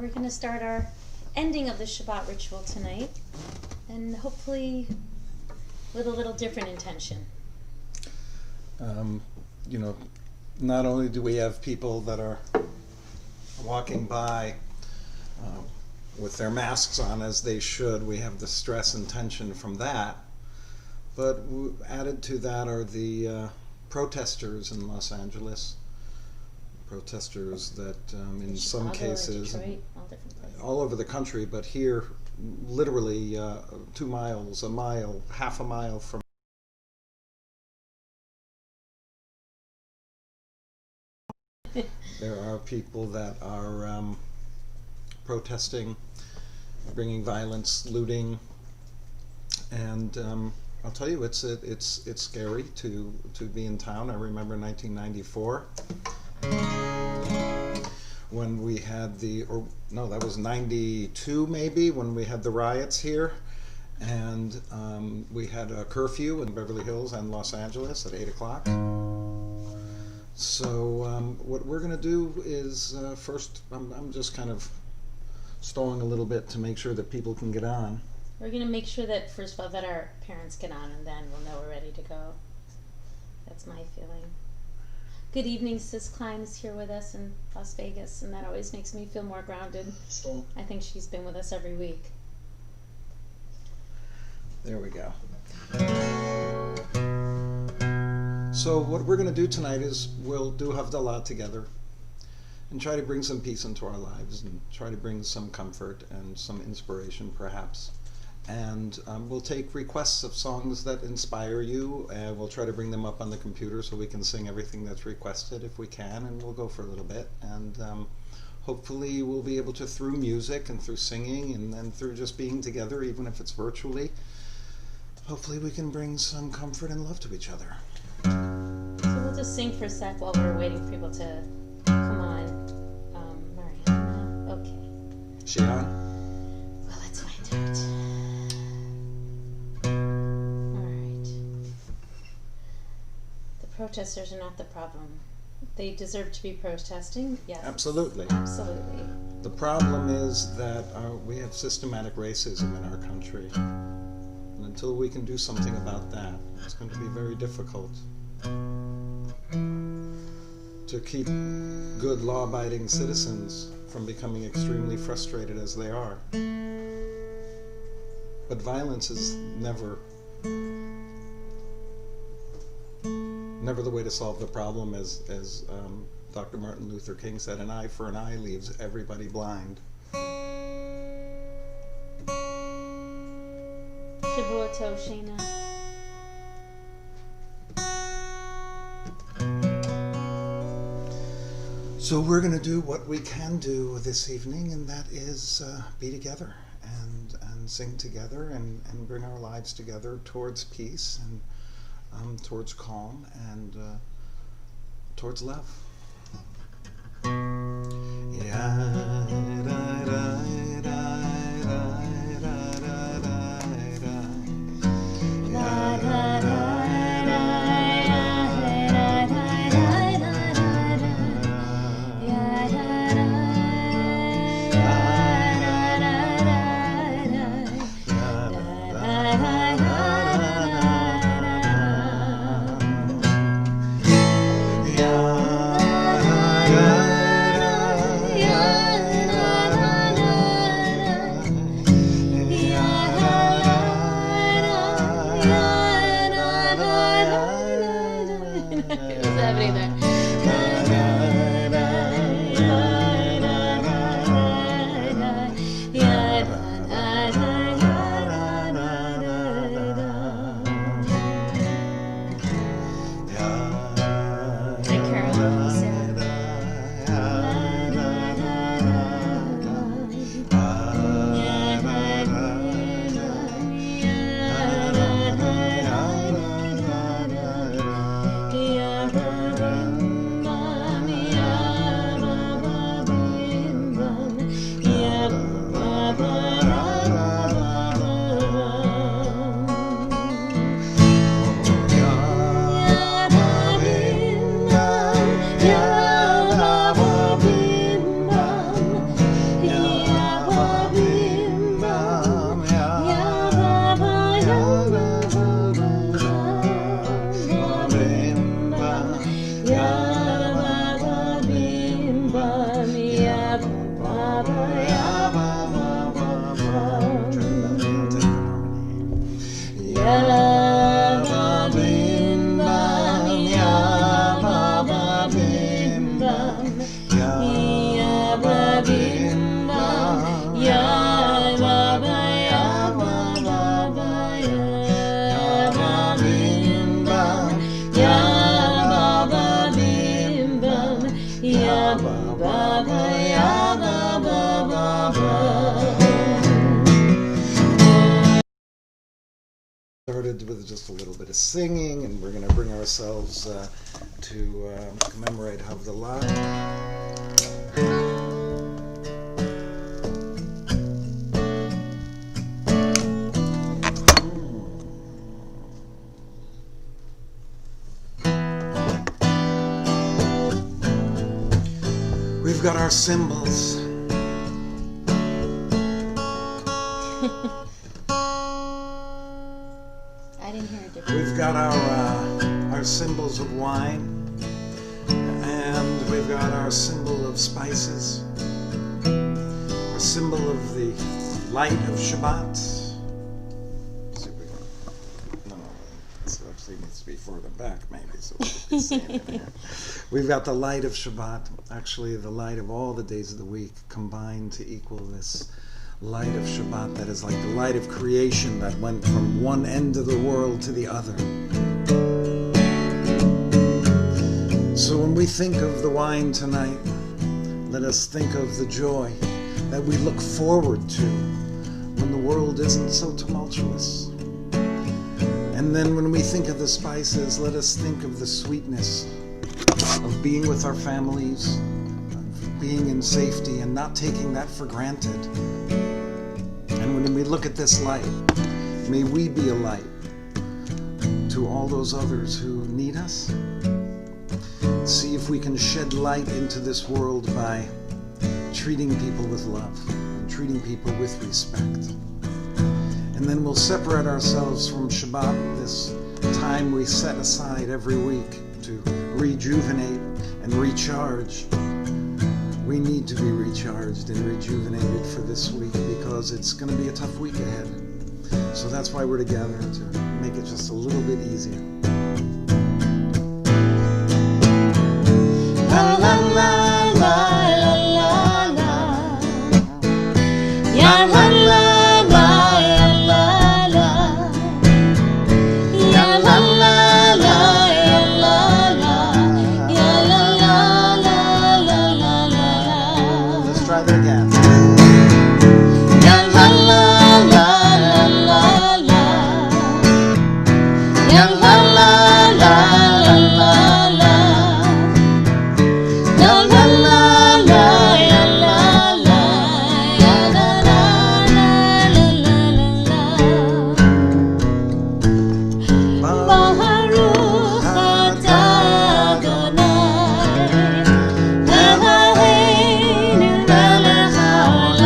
we're going to start our ending of the Shabbat ritual tonight, and hopefully with a little different intention. You know, not only do we have people that are walking by with their masks on as they should, we have the stress and tension from that, but added to that are the protesters in Los Angeles. Protesters that in Chicago, some cases, Detroit, all different places. all over the country, but here literally 2 miles, a mile, half a mile from there are people that are protesting, bringing violence, looting, and I'll tell you, it's scary to be in town. I remember 1994 when we had that was 92 maybe, when we had the riots here, and we had a curfew in Beverly Hills and Los Angeles at 8 o'clock. So what we're going to do is first, I'm just kind of stalling a little bit to make sure that people can get on. We're going to make sure that, first of all, that our parents get on, and then we'll know we're ready to go. That's my feeling. Good evening, Sis Klein is here with us in Las Vegas, and that always makes me feel more grounded. So, I think she's been with us every week. there we go. So what we're going to do tonight is we'll do Havdallah together and try to bring some peace into our lives and try to bring some comfort and some inspiration perhaps. And we'll take requests of songs that inspire you, and we'll try to bring them up on the computer so we can sing everything that's requested if we can, and we'll go for a little bit. And hopefully we'll be able to, through music and through singing and then through just being together, even if it's virtually, hopefully we can bring some comfort and love to each other. So we'll just sing for a sec while we're waiting for people to come on. Mariana, okay. She on? Well, let's find out. Protesters are not the problem. They deserve to be protesting, yes. Absolutely. Absolutely. The problem is that we have systematic racism in our country. And until we can do something about that, it's going to be very difficult to keep good law-abiding citizens from becoming extremely frustrated as they are. But violence is never the way to solve the problem, as Dr. Martin Luther King said, an eye for an eye leaves everybody blind. Shavua Tov, Shana. So we're going to do what we can do this evening, and that is be together and sing together and bring our lives together towards peace and towards calm and towards love. Baba ya Baba Baba. Try the melody, I'll take the harmony. Ya Baba Bim Bam, Ya Baba Bim Bam, Ya Baba Bim Bam, Ya Baba Ya Baba Ya Baba Bim Bam, Ya Baba Bim Bam, Ya Baba Ya Baba Baba. Started with just a little bit of singing, and we're going to bring ourselves to commemorate Havdallah. We've got our symbols. I didn't hear a difference. We've got our symbols of wine, and we've got our symbol of spices, our symbol of the light of Shabbat. Let's see if we can. No, it actually needs to be further back, maybe, so we can see it in here. We've got the light of Shabbat, actually the light of all the days of the week, combined to equal this light of Shabbat that is like the light of creation that went from one end of the world to the other. So when we think of the wine tonight, let us think of the joy that we look forward to when the world isn't so tumultuous. And then when we think of the spices, let us think of the sweetness of being with our families, of being in safety and not taking that for granted. And when we look at this light, may we be a light to all those others who need us. See if we can shed light into this world by treating people with love and treating people with respect. And then we'll separate ourselves from Shabbat, this time we set aside every week to rejuvenate and recharge. We need to be recharged and rejuvenated for this week because it's going to be a tough week ahead. So that's why we're together, to make it just a little bit easier. La la la la la la. Ya la la la la la. Ya la la la la. Ya la la la la la. Let's try that again. Ya la la la la la. Ya la la la la la. La la la la ya la la ya la la la la la. Baruch atah Adonai Eloheinu melech haolam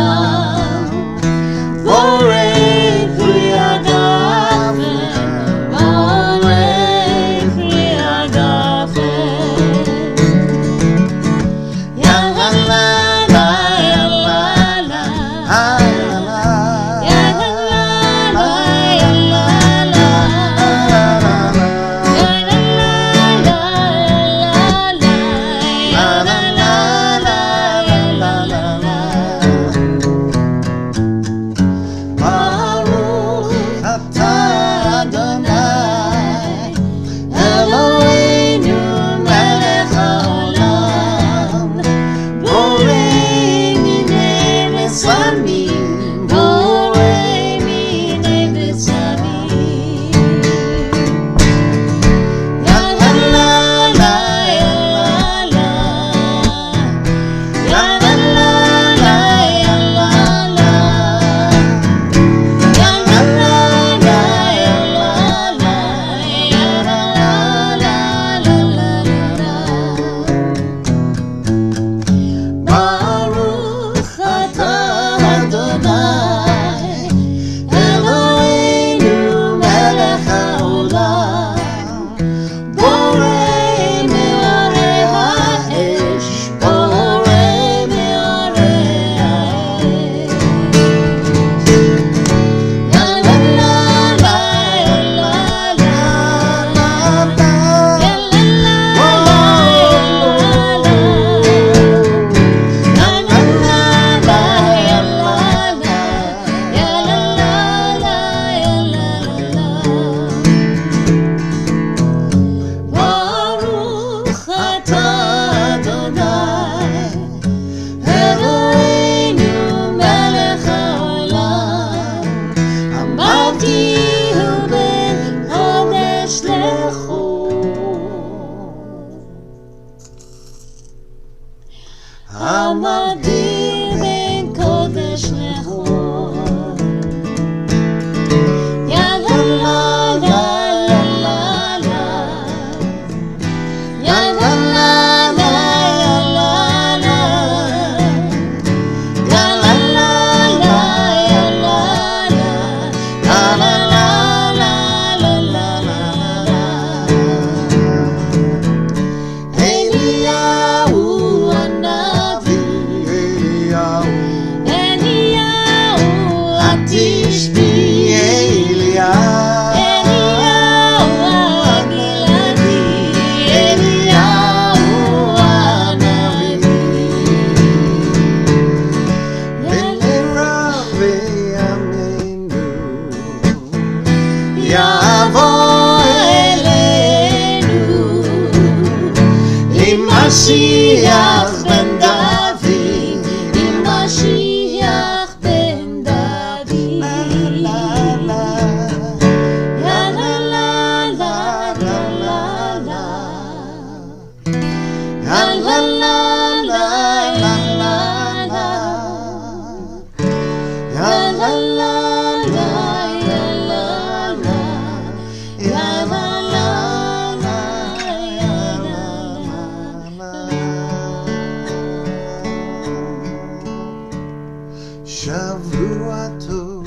Shavuato,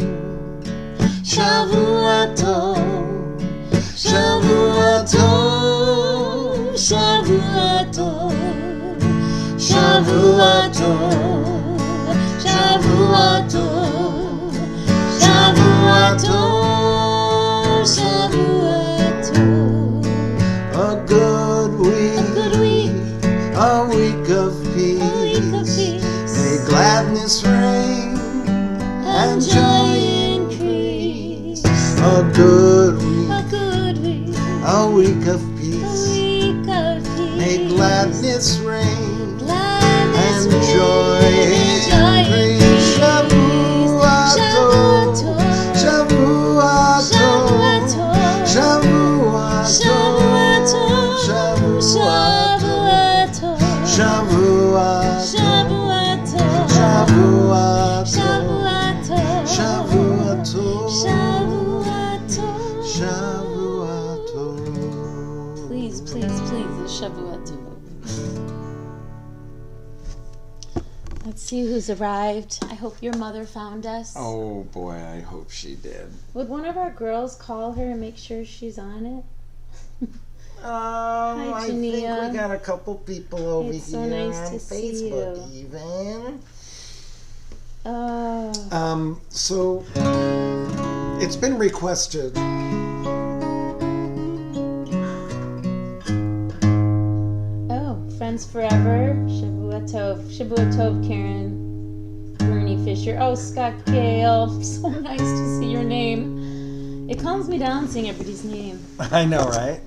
Shavuato, Shavuato, Shavuato, Shavuato, Shavuato, Shavuato, Shavuato. A good week, a week of peace. May gladness reign and joy increase. A good week, a week of peace. May gladness reign and joy increase. Shavuato, Shavuato, Shavuato, Shavuato, Shavuato, Shavuato, Shavuato. Please, the Shavuato. Let's see who's arrived. I hope your mother found us. Oh boy, I hope she did. Would one of our girls call her and make sure she's on it? I think we Jania. got a couple people over It's here so nice on to see Facebook you. even. Oh. So it's been requested. Oh, friends forever. Shavua Tov, Karen. Bernie Fisher. Oh, Scott Gale. So nice to see your name. It calms me down seeing everybody's name. I know, right?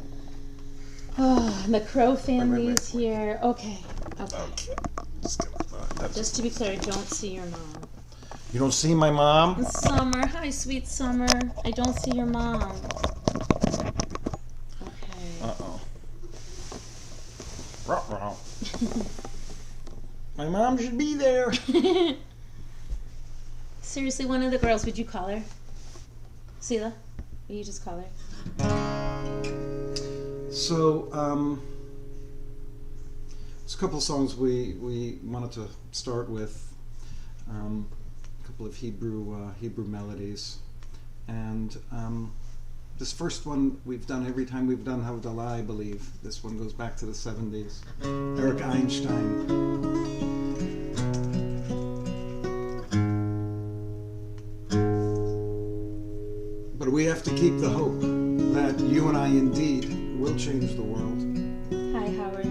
Oh, and the Crow family's wait. here. Okay. Okay. Just to be clear, I don't see your mom. You don't see my mom? Summer. Hi, sweet Summer. I don't see your mom. Okay. Uh-oh. Ruh-roh. My mom should be there. Seriously, one of the girls, would you call her? Sela? Will you just call her? So, there's a couple of songs we wanted to start with. A couple of Hebrew melodies, and this first one we've done every time we've done Havdallah, I believe. This one goes back to the 70s. Eric Einstein. But we have to keep the hope that you and I indeed will change the world. Hi, Howard.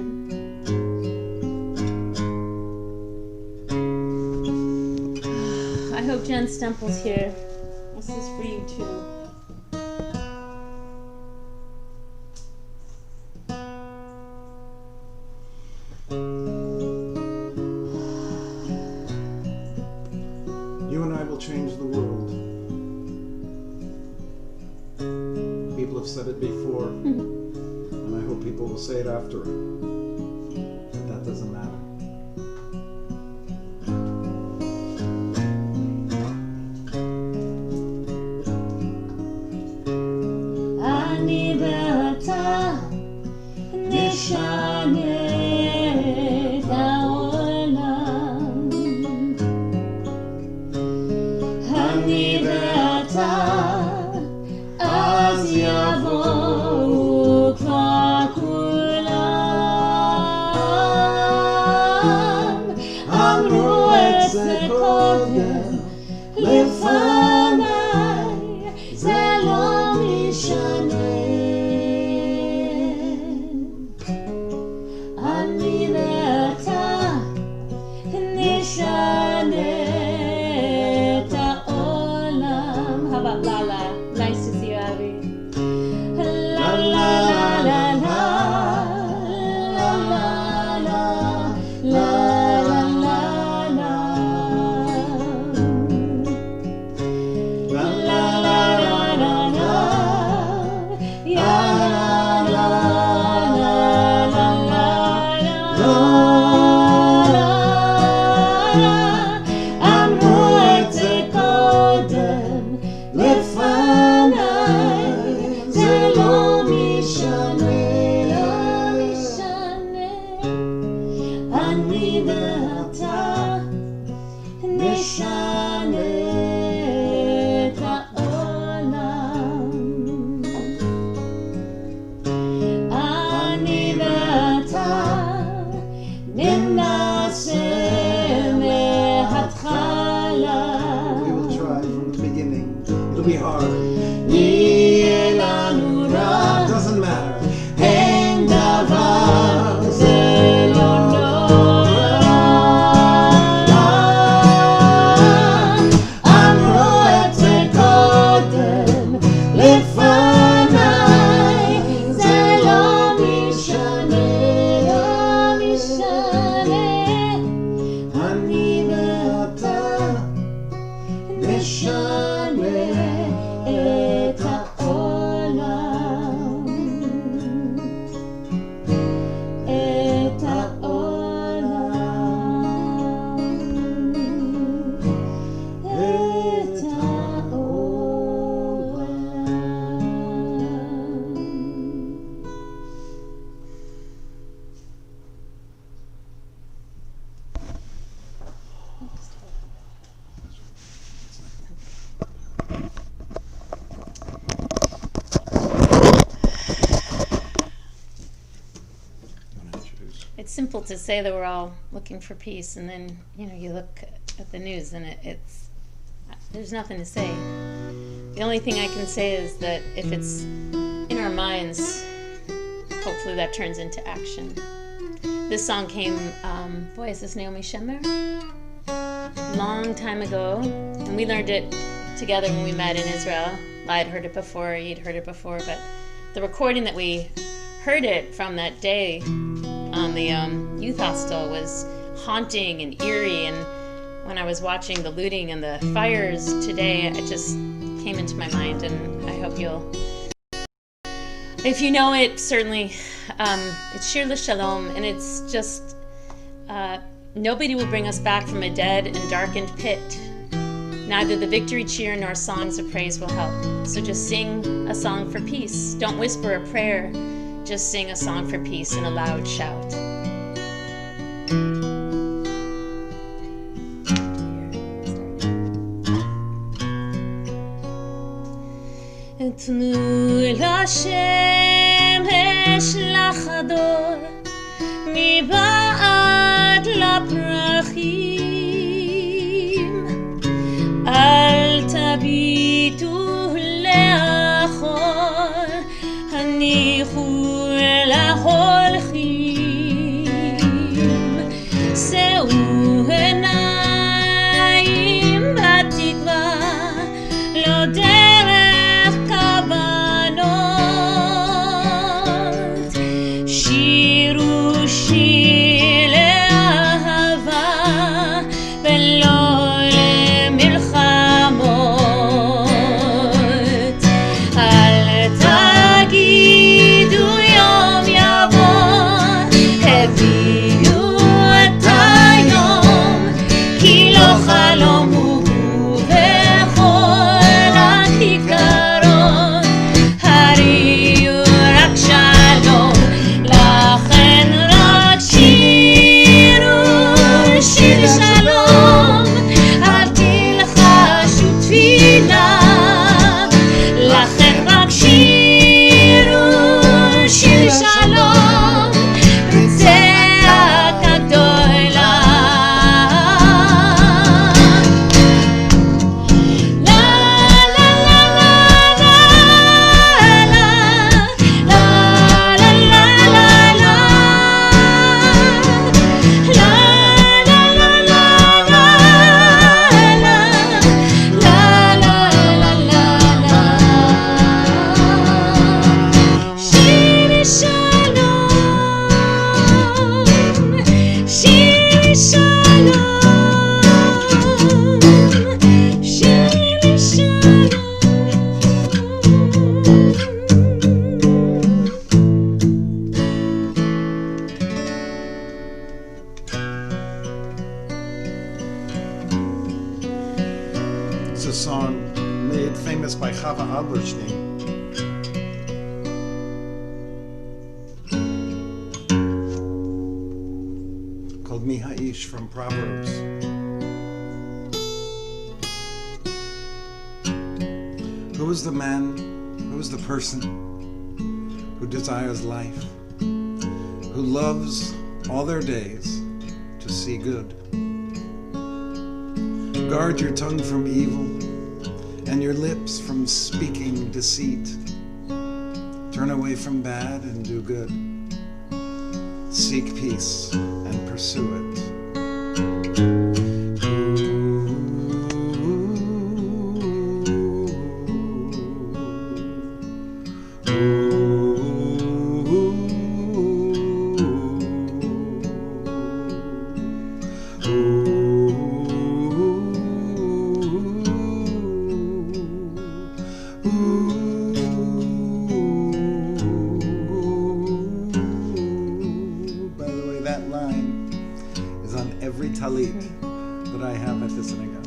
I hope Jen Stemple's here. This is for you too. You and I will change the world. People have said it before, and I hope people will say it after it. But that doesn't matter. אני ואתה נשנה את העולם. אני ואתה אז יבואו כבר כולם. אמרו את זה קודם לפניי, זה לא משנה. אני ואתה נשנה את העולם. Havdallah. Nice to see you, Abby. La la la la la la la la la la la. It'll be hard. Doesn't matter. אין דבר זה לא נורא. אמרו את זה קודם לפניי, זה לא משנה, לא משנה. אני ואתה נשנה את העולם, את העולם, את It's simple to say that we're all looking for peace, and then you look at the news, and it's there's nothing to say. The only thing I can say is that if it's in our minds, hopefully that turns into action. This song came, boy, is this Naomi Shemer? Long time ago, and we learned it together when we met in Israel. I had heard it before, he'd heard it before, but the recording that we heard it from that day on the youth hostel was haunting and eerie, and when I was watching the looting and the fires today, it just came into my mind, and I hope you'll, if you know it, certainly, it's Shir L'Shalom, and it's just, nobody will bring us back from a dead and darkened pit. Neither the victory cheer nor songs of praise will help. So just sing a song for peace. Don't whisper a prayer. Just sing a song for peace in a loud shout. תנו לשמש לחדור מבעד לפרחים, אל תביטו לאחור, הניחו להולכים, שאו עיניים בתקווה, לא דרך כוונות, שירו שיר לאהבה ולא למלחמות, אל תגידו יום יבוא, הביאו את היום, כי לא חלום הוא בכל הכיכרות, הריעו רק שלום, לכן רק שירו שיר שלום, אל תלחשו תפילה, לכן רק שירו שיר שלום, בצעקה גדולה. לה לה לה לה לה לה לה לה לה שיר שלום, שיר שלום, שיר שלום. It's a song made famous by Chava Adlerstein. Called Mi Ha'ish from Proverbs. Who is the man, who is the person who desires life, who loves all their days to see good? Guard your tongue from evil and your lips from speaking deceit. Turn away from bad and do good. Seek peace and pursue it. By the way, that line is on every talit that I have at the synagogue.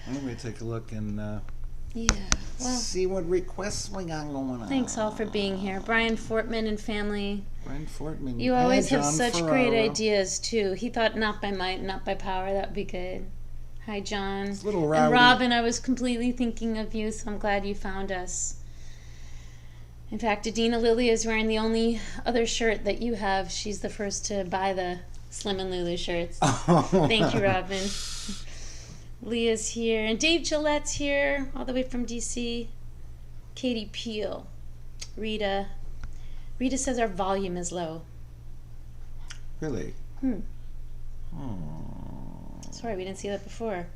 Anyway, take a look and Yeah. Well, see what requests we got going on. thanks all for being here. Brian Fortman and family. Brian Fortman. You always Hi, have John such Ferraro. great ideas, too. He thought not by might, not by power. That would be good. Hi, John. It's a little And rowdy. Robin, I was completely thinking of you, so I'm glad you found us. In fact, Adina Lily is wearing the only other shirt that you have. She's the first to buy the Slim and Lulu shirts. Thank you, Robin. Leah's here. And Dave Gillette's here, all the way from D.C. Katie Peel. Rita. Rita says our volume is low. Really? Oh. Sorry, we didn't see that before.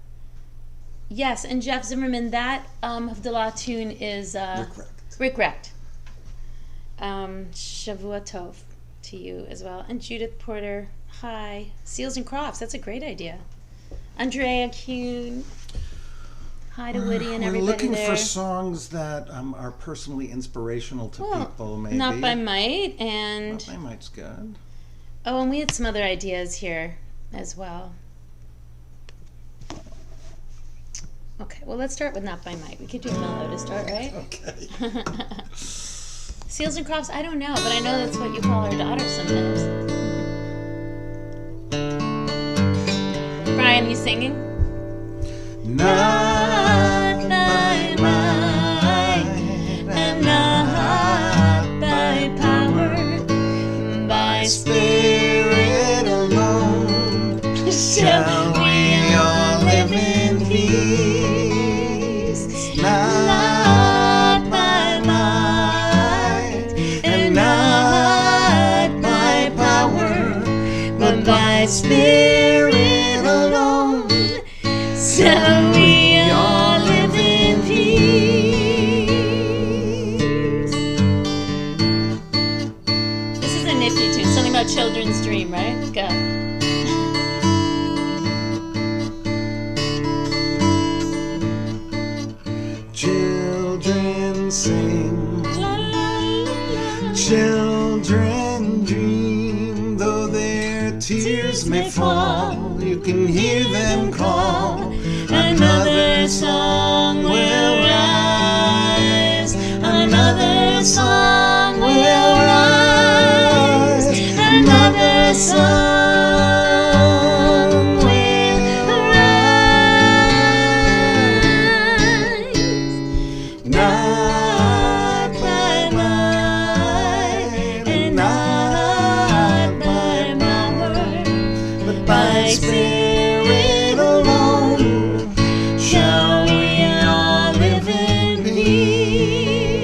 Yes, and Jeff Zimmerman, that Havdallah tune is Rick Wrecked. Shavua Tov to you as well. And Judith Porter, hi. Seals and Crofts, that's a great idea. Andrea Kuhn, hi to Woody and everybody We're looking there. for songs that are personally inspirational to people, maybe. Not by Might, and Not by Might's good. oh, and we had some other ideas here as well. Okay, well, let's start with Not by Might. We could do mellow to start, right? Okay. Seals and Crofts, I don't know, but I know that's what you call our daughter sometimes. Brian, you singing? Not by might and not by power, by spirit alone shall we all live in peace. Shall we all live in peace? This is a nifty tune. Something about children's dream, right? Go. Children sing, children dream, though their tears may fall, you can hear them call. Another song will rise, another song will rise, another song will rise. Not by might and not by power, but by Spirit alone shall we all live in peace.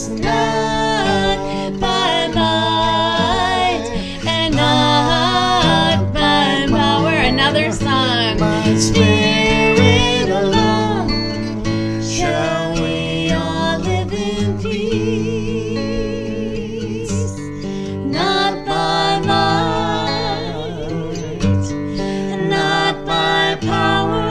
Not by might and not by power. Another song. By Spirit alone shall we all live in peace. Not by might and not by power.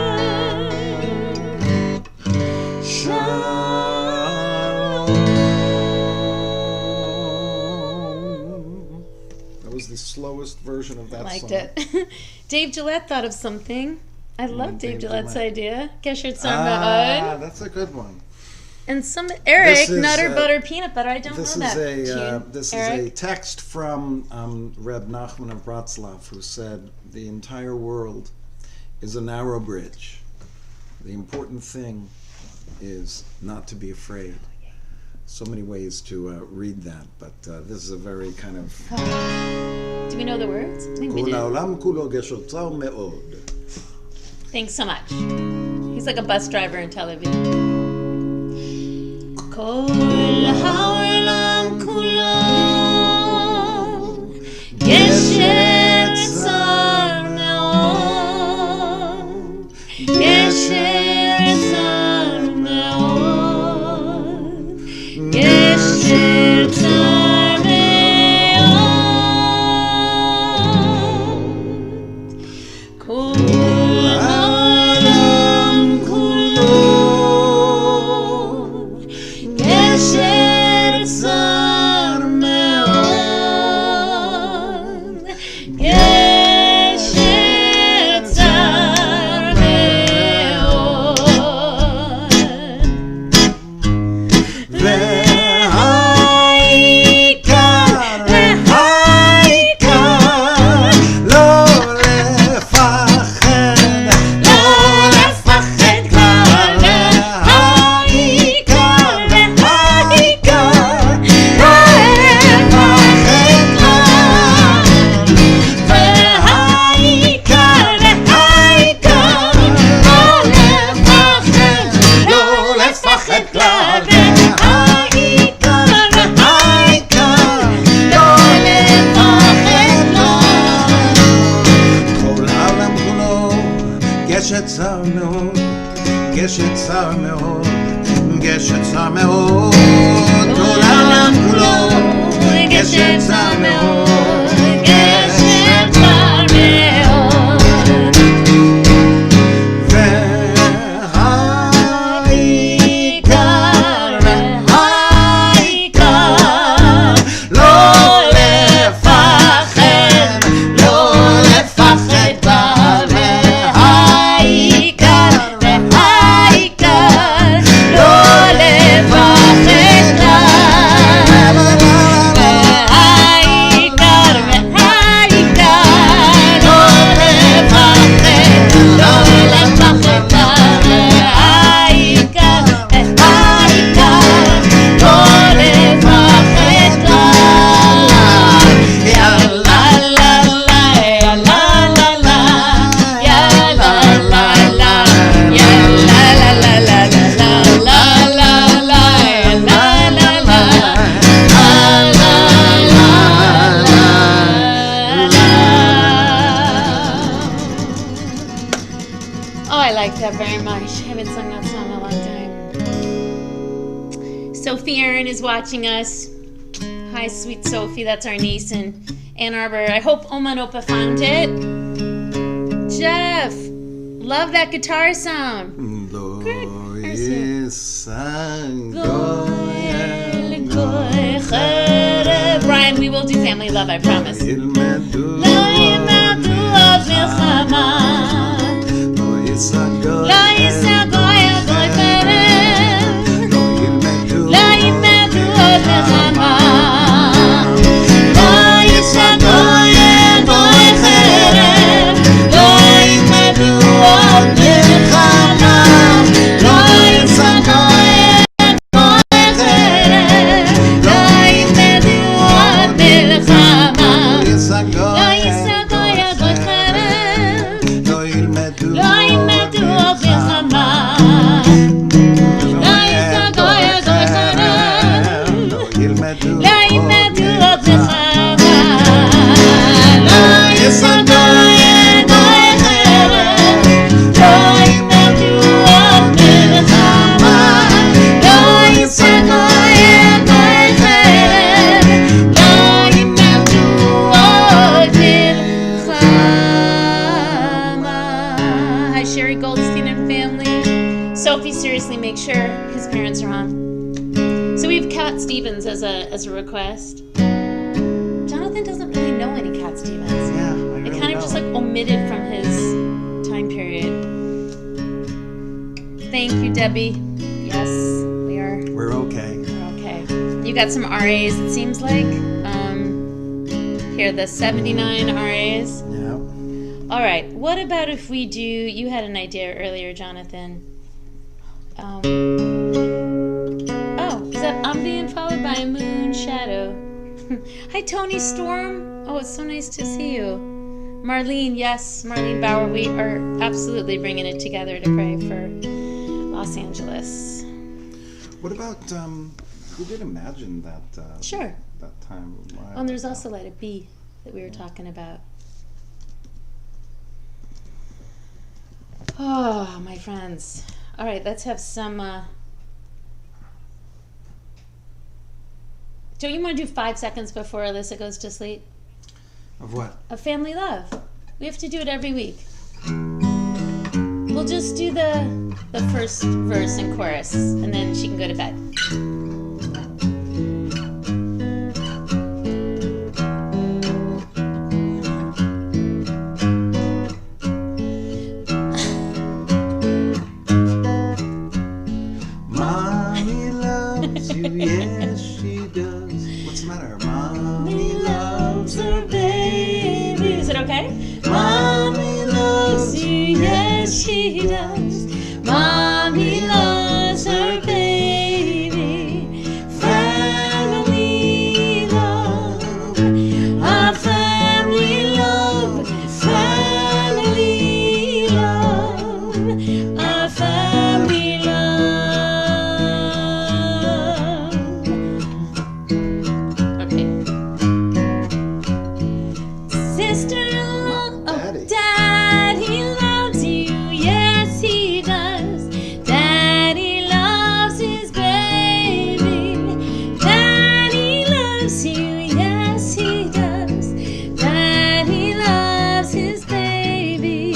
Shalom. That was the slowest version of that Liked song. it. Dave Gillette thought of something. I love Dave Dave Gillette's Gillette. idea. Gesher Ah, that's a good one. And some Eric, This is, Nutter Butter Peanut Butter. I don't This know is that a tune. this Eric? is a text from Reb Nachman of Wroclaw, who said, "The entire world is a narrow bridge. The important thing is not to be afraid." So many ways to read that, but this is a very kind of Do we know the words? I think we "Kol do. ha'olam kulo gesher tzar me'od." Thanks so much. He's like a bus driver in Tel Aviv. Kol ha'olam kulo gesher tzar me'od, gesher tzar me'od, gesher tzar me'od. Kol ha'olam kulo gesher tzar me'od, gesher tzar me'od. והעיקר, העיקר, לא לפחד, לא לפחד כלל. והעיקר, והעיקר, לא לפחד כלל. והעיקר, והעיקר, לא לפחד כלל. גשת צר מאוד, גשת צר מאוד, גשת צר מאוד, כל העולם כולו, גשת צר מאוד, גשת צר מאוד. והעיקר, העיקר, לא לפחד, לא לפחד כלל. והעיקר, והעיקר, לא לפחד כלל. והעיקר, והעיקר, very much. I haven't sung that song in a long time. Sophie Aaron is watching us. Hi, sweet Sophie. That's our niece in Ann Arbor. I hope Oma and Opa found it. Jeff, love that guitar sound. Brian, we will do family love, I promise. As a request. Jonathan doesn't really know any Cat Stevens. Yeah, I it really kind of don't. just like omitted from his time period. Thank you, Debbie. Yes, We're okay. We're okay. You got some RAs, it seems like. Here, the 79 RAs. Yeah. All right. What about if we do? You had an idea earlier, Jonathan. Is that I'm being followed by a moon shadow? Hi, Tony Storm. Oh, it's so nice to see you. Marlene, yes, Marlene Bauer. We are absolutely bringing it together to pray for Los Angeles. What about, we did imagine that, Sure. that time. Oh, and there's also Let It Be that we were talking about. Oh, my friends. All right, let's have some... Don't you want to do 5 seconds before Alyssa goes to sleep? Of what? Of family love. We have to do it every week. We'll just do the first verse and chorus, and then she can go to bed. Mommy loves you, yes she does. What's the matter? Mommy loves her baby. Is it okay? Mommy loves you, yes she does. Mommy loves her baby. Family love, our family love, family love, our family love. Okay. Sister-in-law, Daddy. Daddy loves you, yes he does. Daddy loves his baby. Daddy loves you, yes he does. Daddy loves his baby.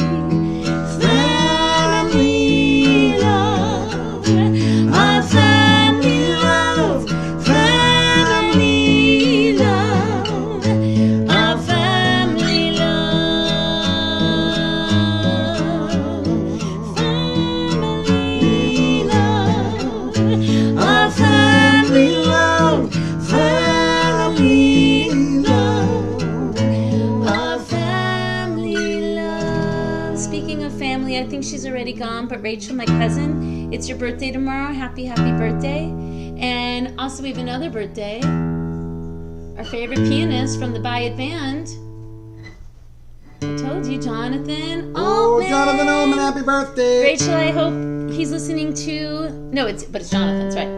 Family love, our family love, family love, our family love, our family love, family love, our family love. Speaking of family, I think she's already gone, but Rachel, my cousin, it's your birthday tomorrow. Happy, happy birthday. And also we have another birthday. Our favorite pianist from the Buy It Band. I told you, Jonathan. Oh, Jonathan Oman, happy birthday! Rachel, I hope he's listening to... No, it's Jonathan's, right.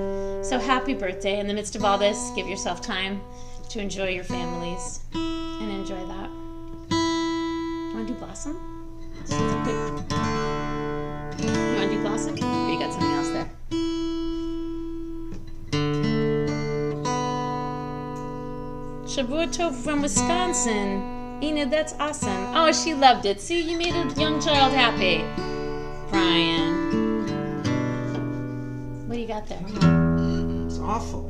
So happy birthday. In the midst of all this, give yourself time to enjoy your families and enjoy that. You want to do Blossom? You want awesome? Or you got something else there? Shavua Tov from Wisconsin. Enid, that's awesome. Oh, she loved it. See, you made a young child happy. Brian. What do you got there? It's awful.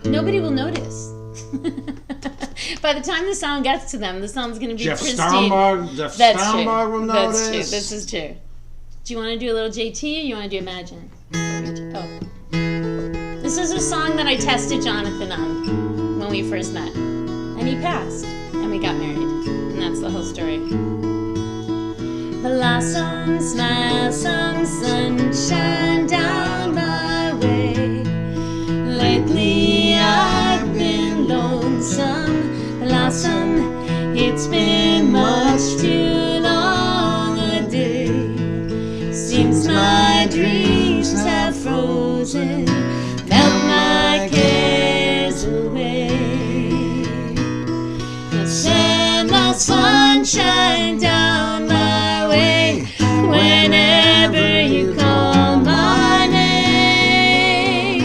Nobody will notice. By the time the song gets to them, the song's going to be Jeff pristine. Jeff That's Steinberg true. will notice. That's true. This is true. Do you want to do a little JT or you want to do Imagine? Oh. This is a song that I tested Jonathan on when we first met. And he passed. And we got married. And that's the whole story. Blossom, smile, some sunshine down my way. Lately I've been lonesome. Blossom, it's been much too long a day. Seems my dreams have frozen, melt my cares away. Send the sunshine down my way whenever you call my name.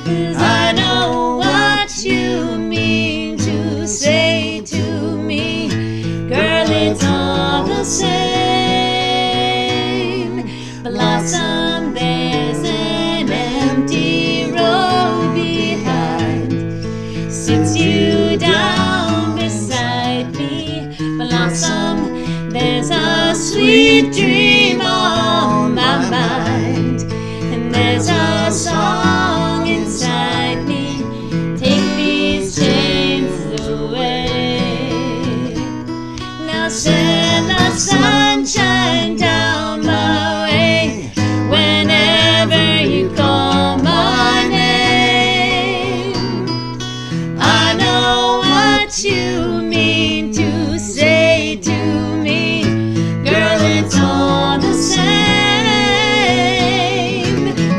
'Cause I know what you mean to say to me, girl, it's all the same. Blossom, there's an empty road behind, sits you down beside me. Blossom, there's a sweet dream on my mind, and there's a song inside me. Take these chains away. Now send the sunshine down my way whenever you call my name. I know what you mean to say to me, girl, it's all the same.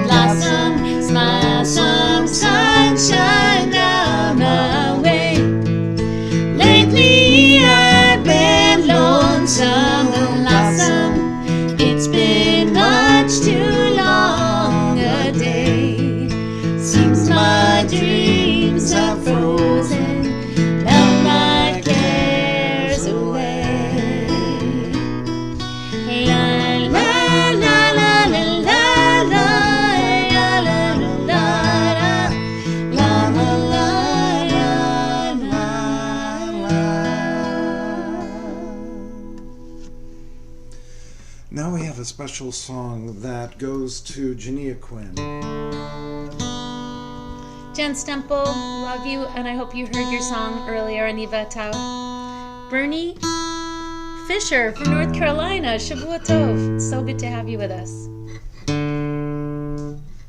Blossom, smile, some sunshine down my way. Lately I've been lonesome. Blossom, it's been much too long a day. Seems my dreams are frozen, melt my cares away. La la la la la la la la la la la la la la. Now we have a special song that goes to Jania Quinn. Jen Stemple, love you, and I hope you heard your song earlier, Aniva Tau. Bernie Fisher from North Carolina, Shavua Tov. So good to have you with us.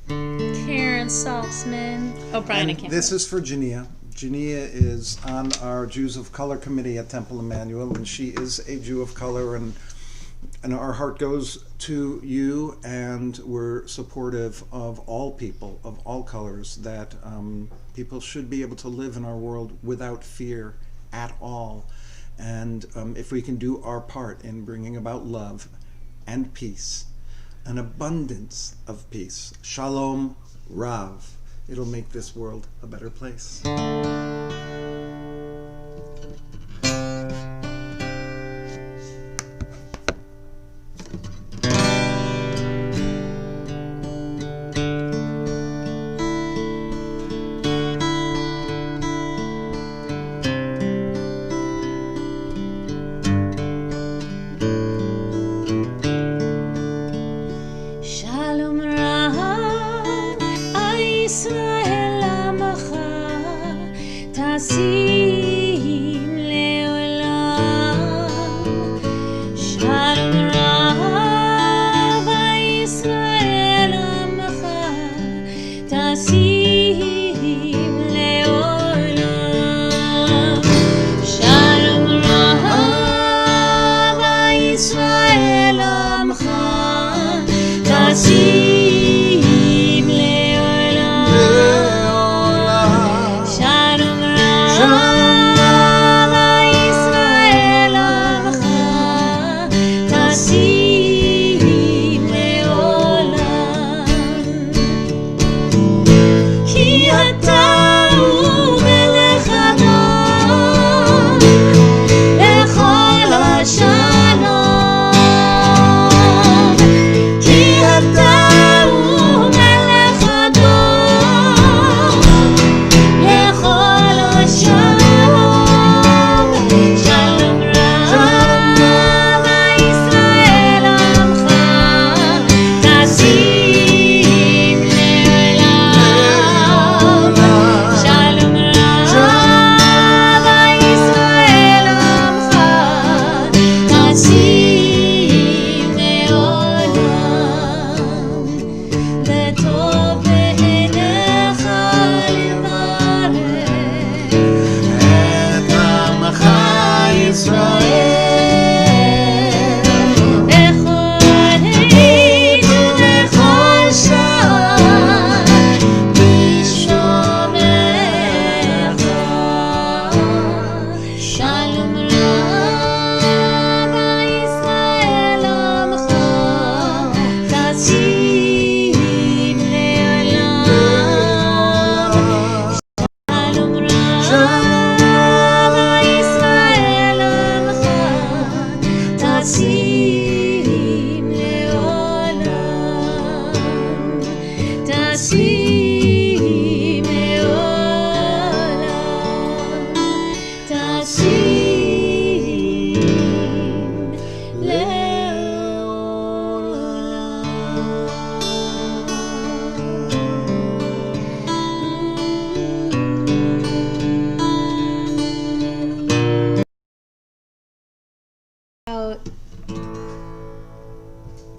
Karen Saltzman. Oh, Brian, I And can't. this is for Jania. Jania is on our Jews of Color committee at Temple Emmanuel, and she is a Jew of color, and our heart goes to you, and we're supportive of all people, of all colors, that people should be able to live in our world without fear at all. And if we can do our part in bringing about love and peace, an abundance of peace, Shalom Rav, it'll make this world a better place. Shalom Rav, Israel Amacha, Tasim Leolam. Shalom Rav, Israel Amacha, Tasim Leolam. Shalom Rav, Israel Amacha, Tasim Leolam. Shalom Rav, Israel Amacha, Tasim Leolam.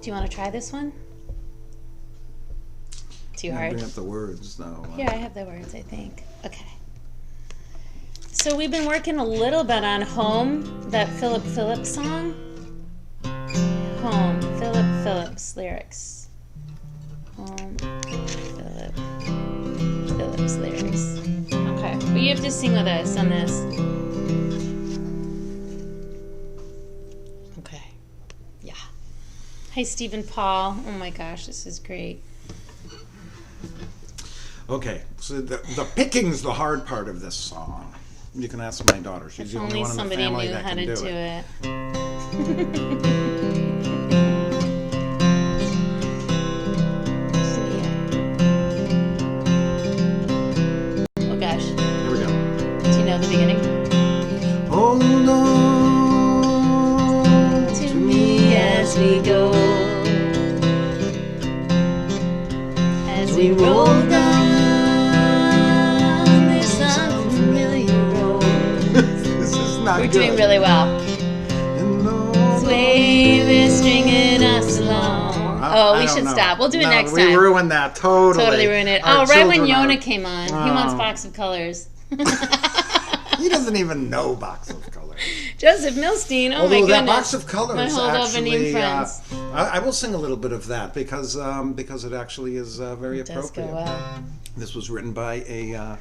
Do you want to try this one? Too Yeah, hard? bring up the words, though. Here, I have the words, I think. Okay. So we've been working a little bit on Home, that Philip Phillips song. Home, Philip Phillips lyrics. Home, Philip Phillips lyrics. Okay, but you have to sing with us on this. Okay. Yeah. Hi, Stephen Paul. Oh my gosh, this is great. Okay, so the picking's the hard part of this song. You can ask my daughter. She's If the only only one in the somebody family knew that how can to do do it. Oh gosh. Here we go. Do you know the beginning? Hold on To me as we go, as we roll down this unfamiliar road. This is not We're good. doing really well. And all Wave is stringing us along. Oh, I we don't should know. stop. We'll do it No, next we time. ruined that. Totally Ruin it. Our Oh, right when children Yona are- came on. He Oh. wants Box of Colors. He doesn't even know Box of Colors. Joseph Milstein. Oh Although my goodness. that Box of Colors My whole actually, Albany friends. I will sing a little bit of that because it actually is very It does go appropriate. well. This was written by a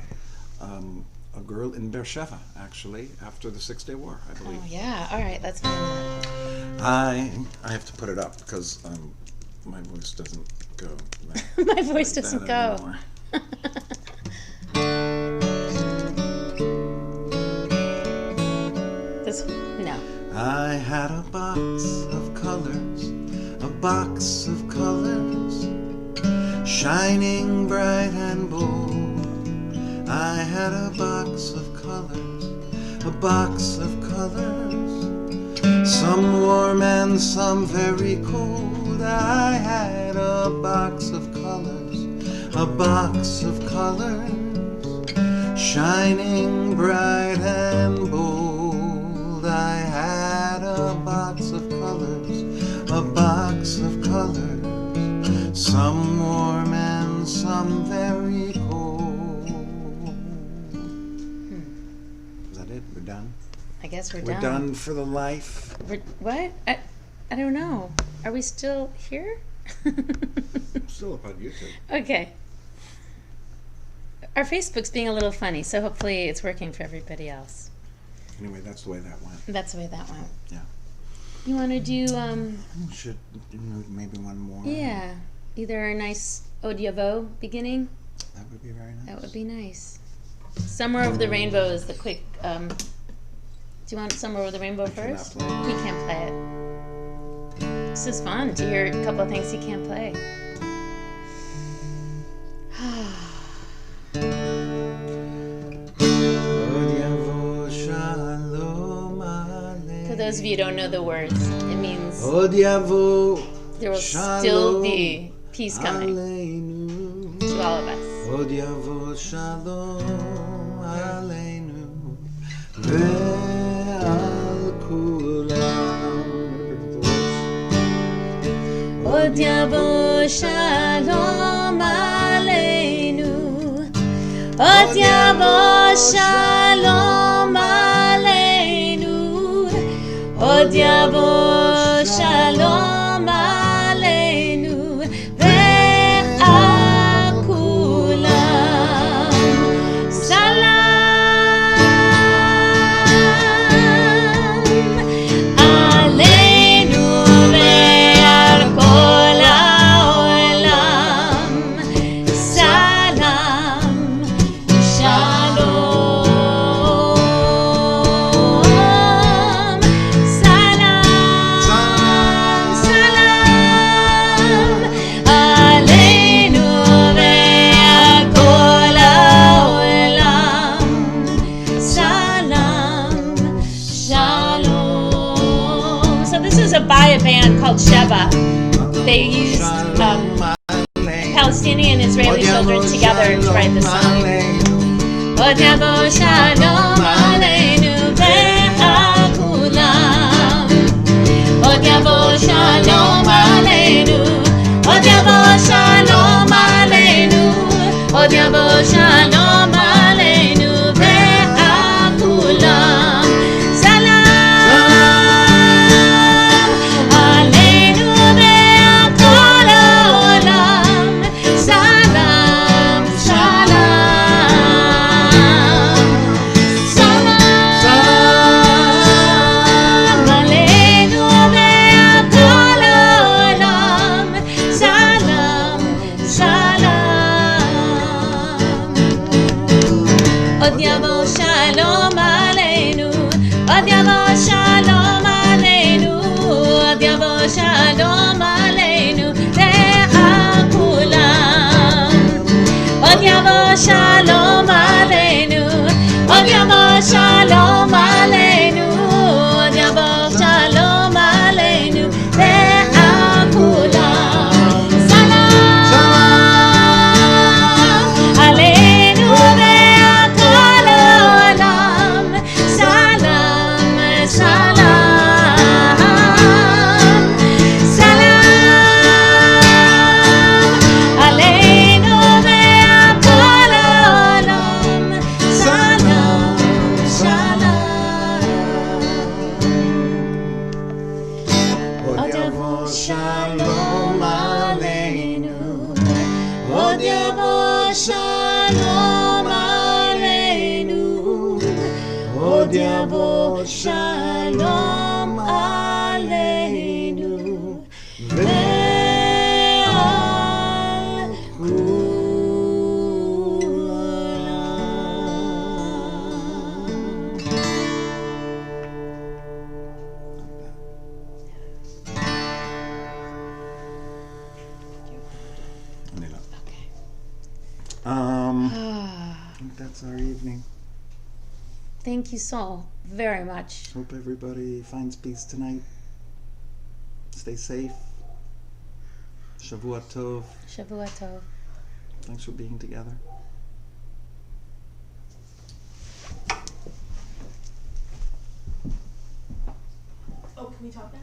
girl in Beersheba, actually, after the 6-Day War, I believe. Oh yeah. All right. Let's find that. I have to put it up because my voice doesn't go. My voice like doesn't that go. anymore. This no. I had a box of colors, shining bright and bold. I had a box of colors, some warm and some very cold. I had a box of colors, shining bright and bold. I had a box of colors, some warm and some very cold. Is that it? We're done? I guess we're We're done for the life. What? I don't know. Are we still here? Still up on YouTube. Okay. Our Facebook's being a little funny, so hopefully it's working for everybody else. Anyway, that's the way that went. That's the way that went. Yeah. You want to do, We should do maybe one more. yeah, either a nice Odiavo beginning? That would be very nice. That would be nice. Summer Over the Rainbow is the quick, do you want Summer Over the Rainbow I cannot first? play it. He can't play it. This is fun to hear a couple of things he can't play. For those of you who don't know the words, it means there will still be peace coming to all of us. Od Yavo Shalom Aleinu. Od Yavo Shalom Aleinu. Od Yavo Shalom Aleinu. Ve'al kulam salam. Aleinu ve'al kol ha'olam. Salam, shalom. Salam, salam. Aleinu ve'al kol ha'olam. Salam, shalom. So this is by a band called Sheva. They used Palestinian and Israeli children together to write this song. Od yavo shalom aleinu ve'akulam. Od yavo shalom aleinu. Od yavo shalom aleinu. Od yavo shalom aleinu ve'akulam. Salam aleinu ve'akol ha'olam. Salam, salam. Salam aleinu ve'akol ha'olam. Salam, salam. Od yavo shalom aleinu. Od yavo shalom aleinu. Od yavo shalom aleinu ve'akulam. Od yavo shalom aleinu. Od yavo shalom aleinu. Od yavo shalom aleinu ve'akulam. Salam aleinu ve'akol ha'olam. Salam, salam. Salam aleinu ve'akol ha'olam. Salam, salam. Od yavo shalom aleinu. Od yavo shalom aleinu. Od yavo shalom aleinu ve'al kulam. I think that's our evening. Thank you so very much. Hope everybody finds peace tonight. Stay safe. Shavua Tov. Shavua Tov. Thanks for being together. Oh, can we talk now?